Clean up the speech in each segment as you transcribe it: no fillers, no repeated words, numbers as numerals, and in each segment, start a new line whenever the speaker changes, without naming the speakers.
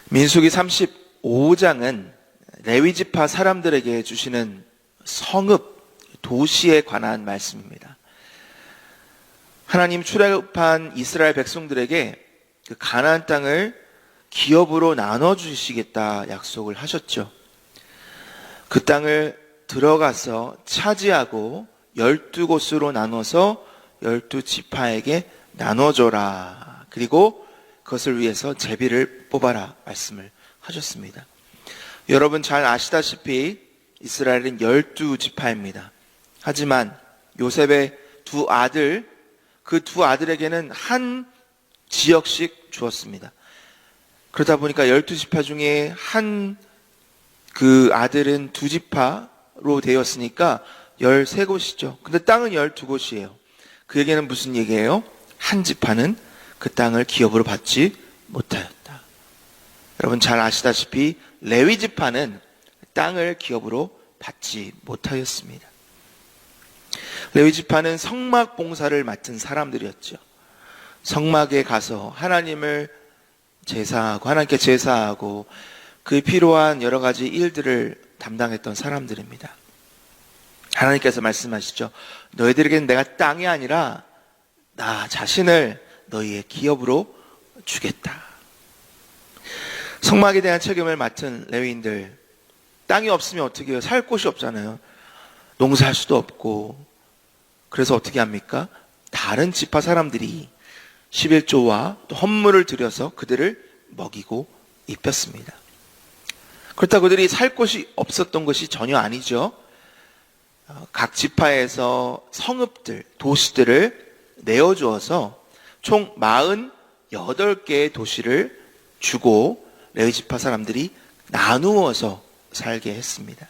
민수기 35장은 레위지파 사람들에게 주시는 성읍, 도시에 관한 말씀입니다. 하나님 출애굽한 이스라엘 백성들에게 그 가나안 땅을 기업으로 나눠주시겠다 약속을 하셨죠. 그 땅을 들어가서 차지하고 12곳으로 나눠서 12지파에게 나눠줘라. 그리고 그것을 위해서 제비를 뽑아라 말씀을 하셨습니다. 여러분 잘 아시다시피 이스라엘은 12지파입니다. 하지만 요셉의 두 아들, 그 두 아들에게는 한 지역씩 주었습니다. 그러다 보니까 12지파 중에 한 그 아들은 두 지파로 되었으니까 13곳이죠. 근데 땅은 12곳이에요. 그 얘기는 무슨 얘기예요? 한 지파는 그 땅을 기업으로 받지 못하였다. 여러분 잘 아시다시피 레위 지파는 땅을 기업으로 받지 못하였습니다. 레위 지파는 성막 봉사를 맡은 사람들이었죠. 성막에 가서 하나님을 제사하고 하나님께 제사하고 그 필요한 여러 가지 일들을 담당했던 사람들입니다. 하나님께서 말씀하시죠. 너희들에게는 내가 땅이 아니라 나 자신을 너희의 기업으로 주겠다. 성막에 대한 책임을 맡은 레위인들, 땅이 없으면 어떻게 해요? 살 곳이 없잖아요. 농사할 수도 없고. 그래서 어떻게 합니까? 다른 지파 사람들이 11조와 또 헌물을 들여서 그들을 먹이고 입혔습니다. 그렇다고 그들이 살 곳이 없었던 것이 전혀 아니죠. 각 지파에서 성읍들, 도시들을 내어주어서 총 48개의 도시를 주고 레위 지파 사람들이 나누어서 살게 했습니다.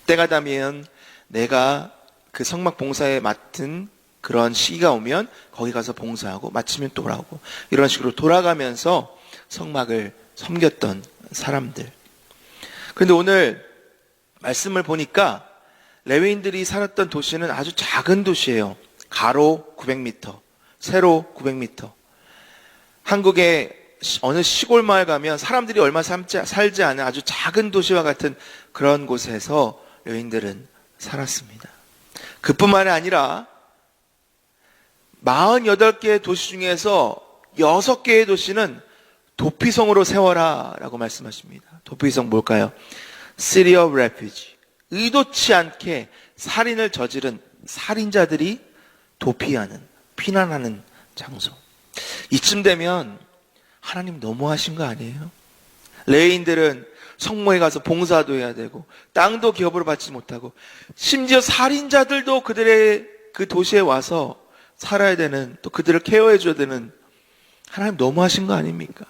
때가 되면 내가 그 성막 봉사에 맡은 그런 시기가 오면 거기 가서 봉사하고 마치면 또 오라고 이런 식으로 돌아가면서 성막을 섬겼던 사람들. 그런데 오늘 말씀을 보니까 레위인들이 살았던 도시는 아주 작은 도시예요. 가로 900m, 세로 900m. 한국의 어느 시골 마을 가면 사람들이 얼마 살지 않은 아주 작은 도시와 같은 그런 곳에서 레위인들은 살았습니다. 그뿐만이 아니라 48개의 도시 중에서 6개의 도시는 도피성으로 세워라 라고 말씀하십니다. 도피성 뭘까요? City of Refuge. 의도치 않게 살인을 저지른 살인자들이 도피하는, 피난하는 장소. 이쯤 되면 하나님 너무하신 거 아니에요? 레위인들은 성모에 가서 봉사도 해야 되고 땅도 기업으로 받지 못하고 심지어 살인자들도 그들의 그 도시에 와서 살아야 되는, 또 그들을 케어해 줘야 되는, 하나님 너무하신 거 아닙니까?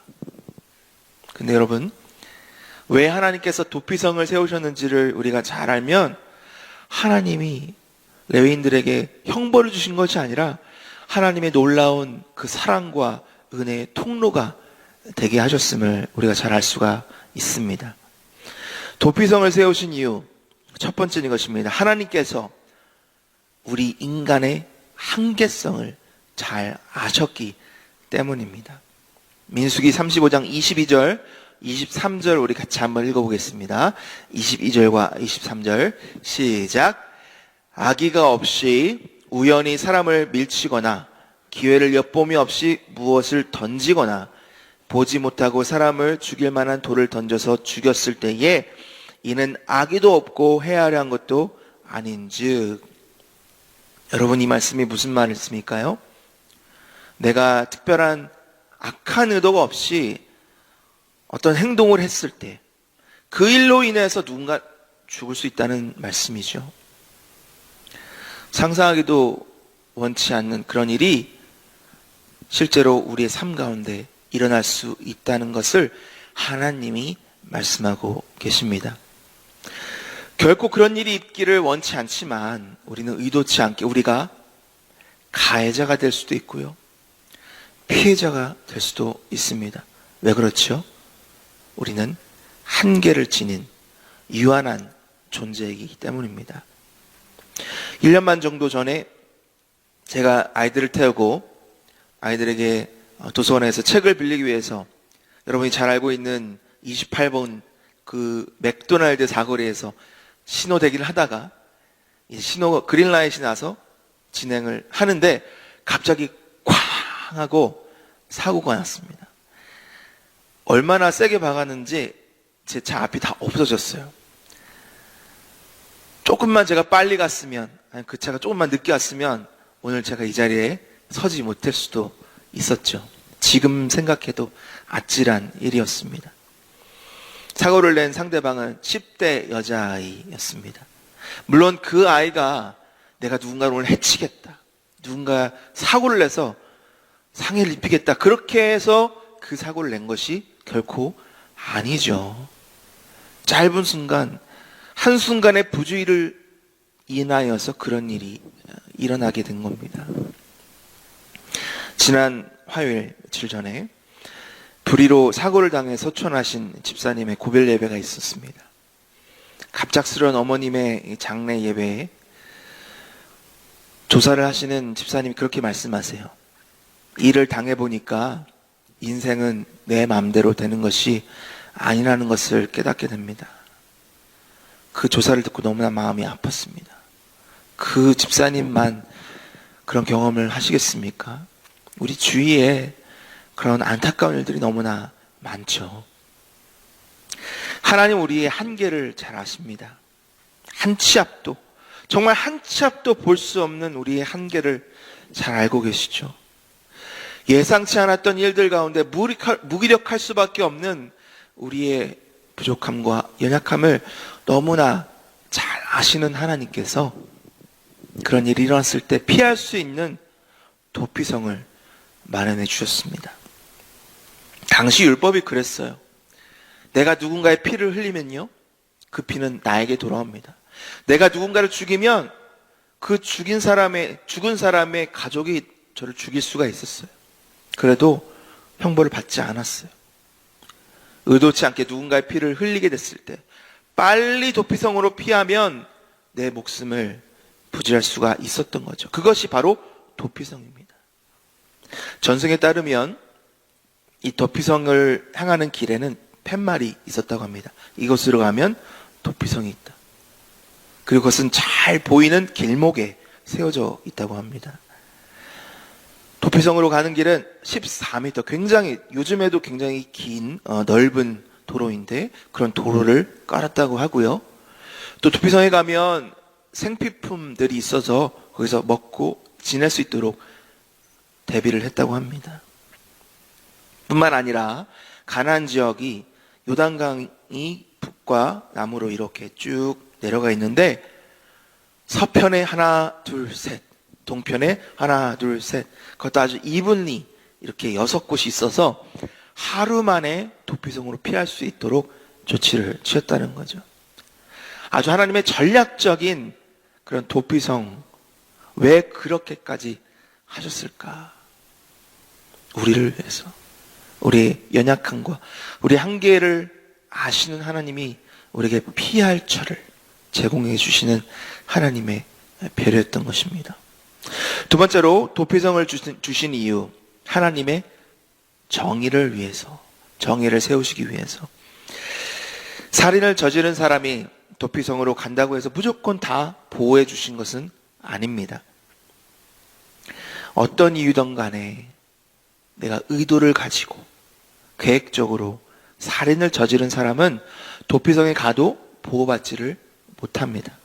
근데 여러분, 왜 하나님께서 도피성을 세우셨는지를 우리가 잘 알면 하나님이 레위인들에게 형벌을 주신 것이 아니라 하나님의 놀라운 그 사랑과 은혜의 통로가 되게 하셨음을 우리가 잘 알 수가 있습니다. 도피성을 세우신 이유, 첫 번째는 이것입니다. 하나님께서 우리 인간의 한계성을 잘 아셨기 때문입니다. 민수기 35장 22절, 23절 우리 같이 한번 읽어보겠습니다. 22절과 23절 시작. 악의가 없이 우연히 사람을 밀치거나 기회를 엿봄이 없이 무엇을 던지거나 보지 못하고 사람을 죽일 만한 돌을 던져서 죽였을 때에 이는 악의도 없고 헤아려 한 것도 아닌즉. 여러분 이 말씀이 무슨 말씀일까요? 내가 특별한 악한 의도가 없이 어떤 행동을 했을 때 그 일로 인해서 누군가 죽을 수 있다는 말씀이죠. 상상하기도 원치 않는 그런 일이 실제로 우리의 삶 가운데 일어날 수 있다는 것을 하나님이 말씀하고 계십니다. 결코 그런 일이 있기를 원치 않지만 우리는 의도치 않게 우리가 가해자가 될 수도 있고요. 피해자가 될 수도 있습니다. 왜 그렇죠? 우리는 한계를 지닌 유한한 존재이기 때문입니다. 1년 반 정도 전에 제가 아이들을 태우고 아이들에게 도서관에서 책을 빌리기 위해서 여러분이 잘 알고 있는 28번 그 맥도날드 사거리에서 신호 대기를 하다가 이제 신호 그린라이트이 나서 진행을 하는데 갑자기 쾅 하고 사고가 났습니다. 얼마나 세게 박았는지 제 차 앞이 다 없어졌어요. 조금만 제가 빨리 갔으면, 아니 그 차가 조금만 늦게 왔으면 오늘 제가 이 자리에 서지 못할 수도 있었죠. 지금 생각해도 아찔한 일이었습니다. 사고를 낸 상대방은 10대 여자아이였습니다. 물론 그 아이가 내가 누군가를 오늘 해치겠다, 누군가 사고를 내서 상해를 입히겠다, 그렇게 해서 그 사고를 낸 것이 결코 아니죠. 짧은 순간, 한순간의 부주의를 인하여서 그런 일이 일어나게 된 겁니다. 지난 화요일 며칠 전에 불의로 사고를 당해서 초천하신 집사님의 고별 예배가 있었습니다. 갑작스러운 어머님의 장례 예배에 조사를 하시는 집사님이 그렇게 말씀하세요. 일을 당해보니까 인생은 내 마음대로 되는 것이 아니라는 것을 깨닫게 됩니다. 그 조사를 듣고 너무나 마음이 아팠습니다. 그 집사님만 그런 경험을 하시겠습니까? 우리 주위에 그런 안타까운 일들이 너무나 많죠. 하나님 우리의 한계를 잘 아십니다. 한 치 앞도, 정말 한 치 앞도 볼 수 없는 우리의 한계를 잘 알고 계시죠. 예상치 않았던 일들 가운데 무기력할 수밖에 없는 우리의 부족함과 연약함을 너무나 잘 아시는 하나님께서 그런 일이 일어났을 때 피할 수 있는 도피성을 마련해 주셨습니다. 당시 율법이 그랬어요. 내가 누군가의 피를 흘리면요, 그 피는 나에게 돌아옵니다. 내가 누군가를 죽이면 그 죽은 사람의 가족이 저를 죽일 수가 있었어요. 그래도 형벌을 받지 않았어요. 의도치 않게 누군가의 피를 흘리게 됐을 때 빨리 도피성으로 피하면 내 목숨을 부지할 수가 있었던 거죠. 그것이 바로 도피성입니다. 전승에 따르면 이 도피성을 향하는 길에는 팻말이 있었다고 합니다. 이곳으로 가면 도피성이 있다. 그리고 그것은 잘 보이는 길목에 세워져 있다고 합니다. 도피성으로 가는 길은 14m, 굉장히 요즘에도 굉장히 긴 넓은 도로인데 그런 도로를 깔았다고 하고요. 또 도피성에 가면 생필품들이 있어서 거기서 먹고 지낼 수 있도록 대비를 했다고 합니다. 뿐만 아니라 가나안 지역이 요단강이 북과 남으로 이렇게 쭉 내려가 있는데 서편에 하나 둘 셋, 동편에 하나 둘 셋, 그것도 아주 이분리 이렇게 6곳이 있어서 하루 만에 도피성으로 피할 수 있도록 조치를 취했다는 거죠. 아주 하나님의 전략적인 그런 도피성, 왜 그렇게까지 하셨을까? 우리를 위해서, 우리의 연약함과 우리 한계를 아시는 하나님이 우리에게 피할 처를 제공해 주시는 하나님의 배려였던 것입니다. 두 번째로 도피성을 주신 이유, 하나님의 정의를 위해서, 정의를 세우시기 위해서. 살인을 저지른 사람이 도피성으로 간다고 해서 무조건 다 보호해 주신 것은 아닙니다. 어떤 이유든 간에 내가 의도를 가지고 계획적으로 살인을 저지른 사람은 도피성에 가도 보호받지를 못합니다.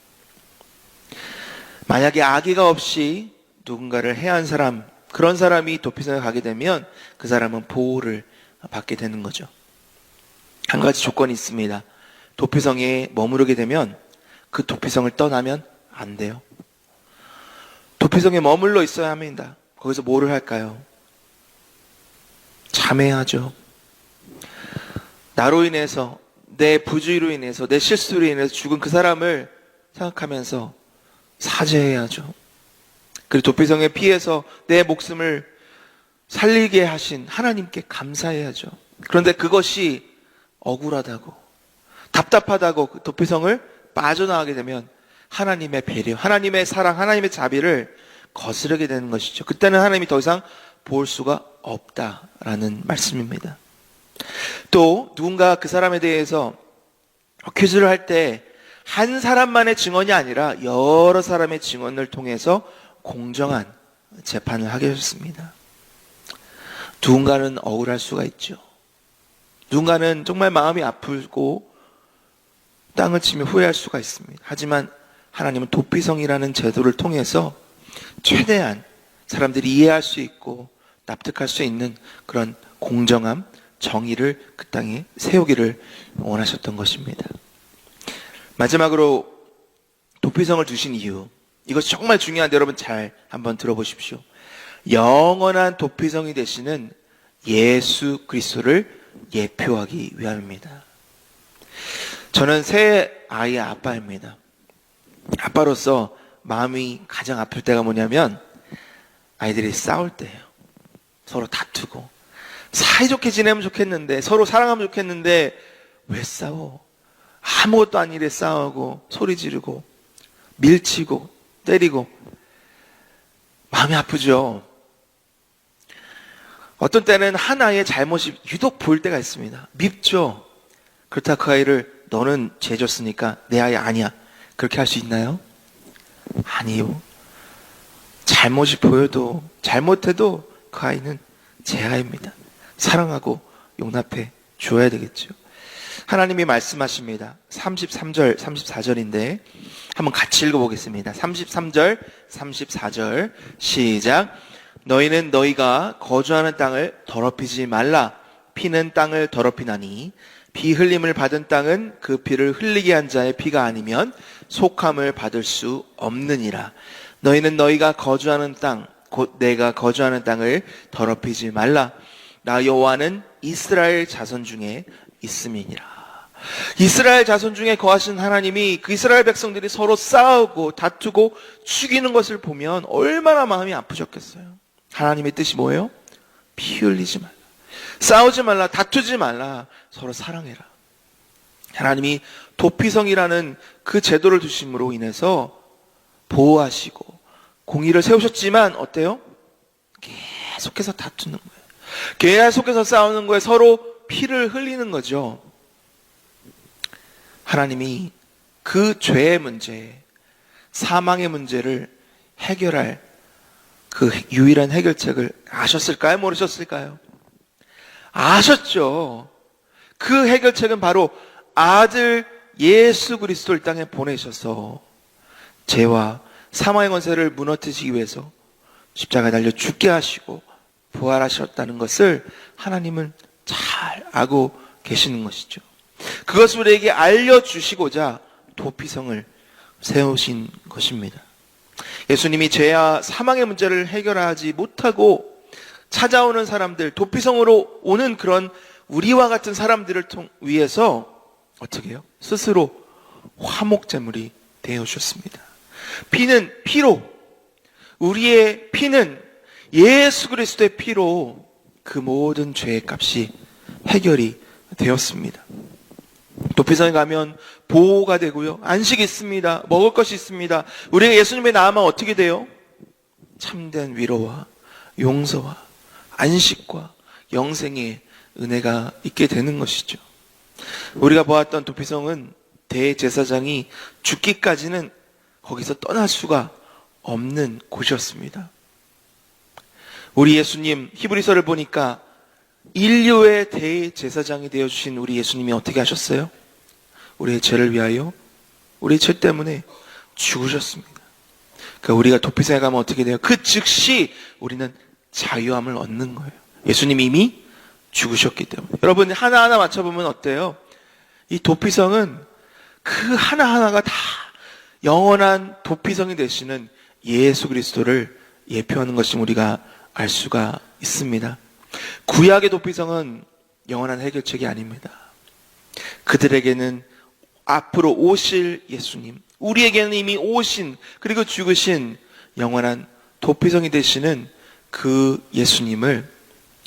만약에 악의가 없이 누군가를 해한 사람, 그런 사람이 도피성에 가게 되면 그 사람은 보호를 받게 되는 거죠. 한 가지 조건이 있습니다. 도피성에 머무르게 되면 그 도피성을 떠나면 안 돼요. 도피성에 머물러 있어야 합니다. 거기서 뭐를 할까요? 참회하죠. 나로 인해서, 내 부주의로 인해서, 내 실수로 인해서 죽은 그 사람을 생각하면서 사죄해야죠. 그리고 도피성에 피해서 내 목숨을 살리게 하신 하나님께 감사해야죠. 그런데 그것이 억울하다고, 답답하다고 그 도피성을 빠져나가게 되면 하나님의 배려, 하나님의 사랑, 하나님의 자비를 거스르게 되는 것이죠. 그때는 하나님이 더 이상 볼 수가 없다라는 말씀입니다. 또 누군가 그 사람에 대해서 퀴즈를 할 때 한 사람만의 증언이 아니라 여러 사람의 증언을 통해서 공정한 재판을 하게 하셨습니다. 누군가는 억울할 수가 있죠. 누군가는 정말 마음이 아프고 땅을 치며 후회할 수가 있습니다. 하지만 하나님은 도피성이라는 제도를 통해서 최대한 사람들이 이해할 수 있고 납득할 수 있는 그런 공정함, 정의를 그 땅에 세우기를 원하셨던 것입니다. 마지막으로 도피성을 두신 이유, 이것이 정말 중요한데 여러분 잘 한번 들어보십시오. 영원한 도피성이 되시는 예수 그리스도를 예표하기 위함입니다. 저는 새 아이의 아빠입니다. 아빠로서 마음이 가장 아플 때가 뭐냐면 아이들이 싸울 때예요. 서로 다투고 사이좋게 지내면 좋겠는데, 서로 사랑하면 좋겠는데 왜 싸워? 아무것도 아닌 일에 싸우고 소리 지르고 밀치고 때리고 마음이 아프죠. 어떤 때는 한 아이의 잘못이 유독 보일 때가 있습니다. 밉죠. 그렇다 그 아이를 너는 죄졌으니까 내 아이 아니야, 그렇게 할 수 있나요? 아니요. 잘못이 보여도 잘못해도 그 아이는 제 아이입니다. 사랑하고 용납해 줘야 되겠죠. 하나님이 말씀하십니다. 33절, 34절인데 한번 같이 읽어보겠습니다. 33절, 34절 시작. 너희는 너희가 거주하는 땅을 더럽히지 말라. 피는 땅을 더럽히나니 피 흘림을 받은 땅은 그 피를 흘리게 한 자의 피가 아니면 속함을 받을 수 없느니라. 너희는 너희가 거주하는 땅, 곧 내가 거주하는 땅을 더럽히지 말라. 나 여호와는 이스라엘 자손 중에 있음이니라. 이스라엘 자손 중에 거하신 하나님이 그 이스라엘 백성들이 서로 싸우고 다투고 죽이는 것을 보면 얼마나 마음이 아프셨겠어요. 하나님의 뜻이 뭐예요? 피 흘리지 말라, 싸우지 말라, 다투지 말라, 서로 사랑해라. 하나님이 도피성이라는 그 제도를 두심으로 인해서 보호하시고 공의를 세우셨지만 어때요? 계속해서 다투는 거예요. 계속해서 싸우는 거예요. 서로 피를 흘리는 거죠. 하나님이 그 죄의 문제, 사망의 문제를 해결할 그 유일한 해결책을 아셨을까요? 모르셨을까요? 아셨죠. 그 해결책은 바로 아들 예수 그리스도를 땅에 보내셔서 죄와 사망의 권세를 무너뜨리시기 위해서 십자가에 달려 죽게 하시고 부활하셨다는 것을 하나님은 잘 알고 계시는 것이죠. 그것을 우리에게 알려주시고자 도피성을 세우신 것입니다. 예수님이 죄와 사망의 문제를 해결하지 못하고 찾아오는 사람들, 도피성으로 오는 그런 우리와 같은 사람들을 위해서 어떻게 해요? 스스로 화목제물이 되어주셨습니다. 피는 피로, 우리의 피는 예수 그리스도의 피로 그 모든 죄의 값이 해결이 되었습니다. 도피성에 가면 보호가 되고요, 안식이 있습니다. 먹을 것이 있습니다. 우리가 예수님의 나아만 어떻게 돼요? 참된 위로와 용서와 안식과 영생의 은혜가 있게 되는 것이죠. 우리가 보았던 도피성은 대제사장이 죽기까지는 거기서 떠날 수가 없는 곳이었습니다. 우리 예수님, 히브리서를 보니까 인류의 대제사장이 되어주신 우리 예수님이 어떻게 하셨어요? 우리의 죄를 위하여, 우리의 죄 때문에 죽으셨습니다. 그러니까 우리가 도피성에 가면 어떻게 돼요? 그 즉시 우리는 자유함을 얻는 거예요. 예수님이 이미 죽으셨기 때문에. 여러분 하나하나 맞춰보면 어때요? 이 도피성은 그 하나하나가 다 영원한 도피성이 되시는 예수 그리스도를 예표하는 것을 우리가 알 수가 있습니다. 구약의 도피성은 영원한 해결책이 아닙니다. 그들에게는 앞으로 오실 예수님, 우리에게는 이미 오신 그리고 죽으신 영원한 도피성이 되시는 그 예수님을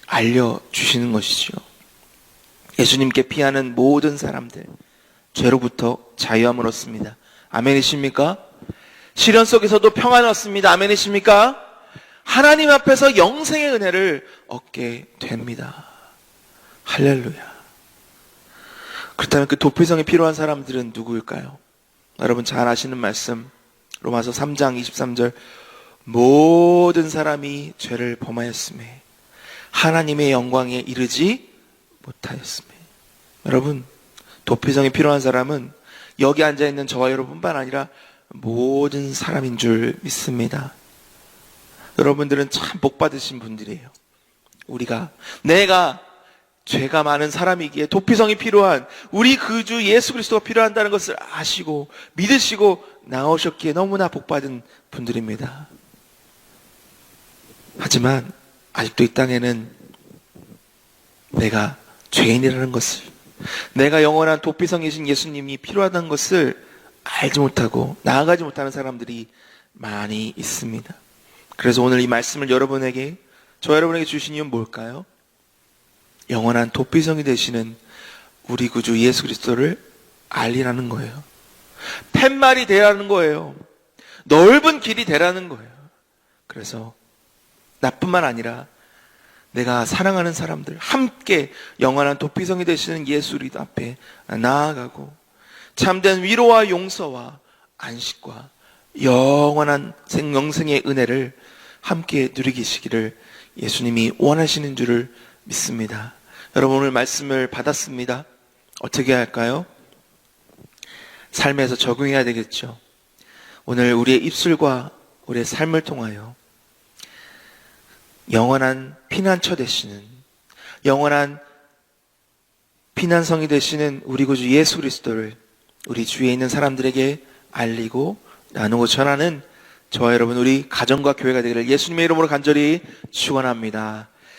알려주시는 것이죠. 예수님께 피하는 모든 사람들 죄로부터 자유함을 얻습니다. 아멘이십니까? 시련 속에서도 평안을 얻습니다. 아멘이십니까? 하나님 앞에서 영생의 은혜를 얻게 됩니다. 할렐루야. 그렇다면 그 도피성이 필요한 사람들은 누구일까요? 여러분 잘 아시는 말씀, 로마서 3장 23절, 모든 사람이 죄를 범하였음에 하나님의 영광에 이르지 못하였음에. 여러분, 도피성이 필요한 사람은 여기 앉아있는 저와 여러분뿐만 아니라 모든 사람인 줄 믿습니다. 여러분들은 참 복받으신 분들이에요. 내가 죄가 많은 사람이기에 도피성이 필요한 우리 그 주 예수 그리스도가 필요한다는 것을 아시고 믿으시고 나오셨기에 너무나 복받은 분들입니다. 하지만 아직도 이 땅에는 내가 죄인이라는 것을, 내가 영원한 도피성이신 예수님이 필요하다는 것을 알지 못하고 나아가지 못하는 사람들이 많이 있습니다. 그래서 오늘 이 말씀을 저 여러분에게 주신 이유는 뭘까요? 영원한 도피성이 되시는 우리 구주 예수 그리스도를 알리라는 거예요. 팻말이 되라는 거예요. 넓은 길이 되라는 거예요. 그래서 나뿐만 아니라 내가 사랑하는 사람들 함께 영원한 도피성이 되시는 예수 그리스도 앞에 나아가고 참된 위로와 용서와 안식과 영원한 영생의 은혜를 함께 누리시기를 예수님이 원하시는 줄을 믿습니다. 여러분 오늘 말씀을 받았습니다. 어떻게 할까요? 삶에서 적용해야 되겠죠. 오늘 우리의 입술과 우리의 삶을 통하여 영원한 피난처 되시는, 영원한 피난성이 되시는 우리 구주 예수 그리스도를 우리 주위에 있는 사람들에게 알리고 나누고 전하는 저와 여러분 우리 가정과 교회가 되기를 예수님의 이름으로 간절히 축원합니다.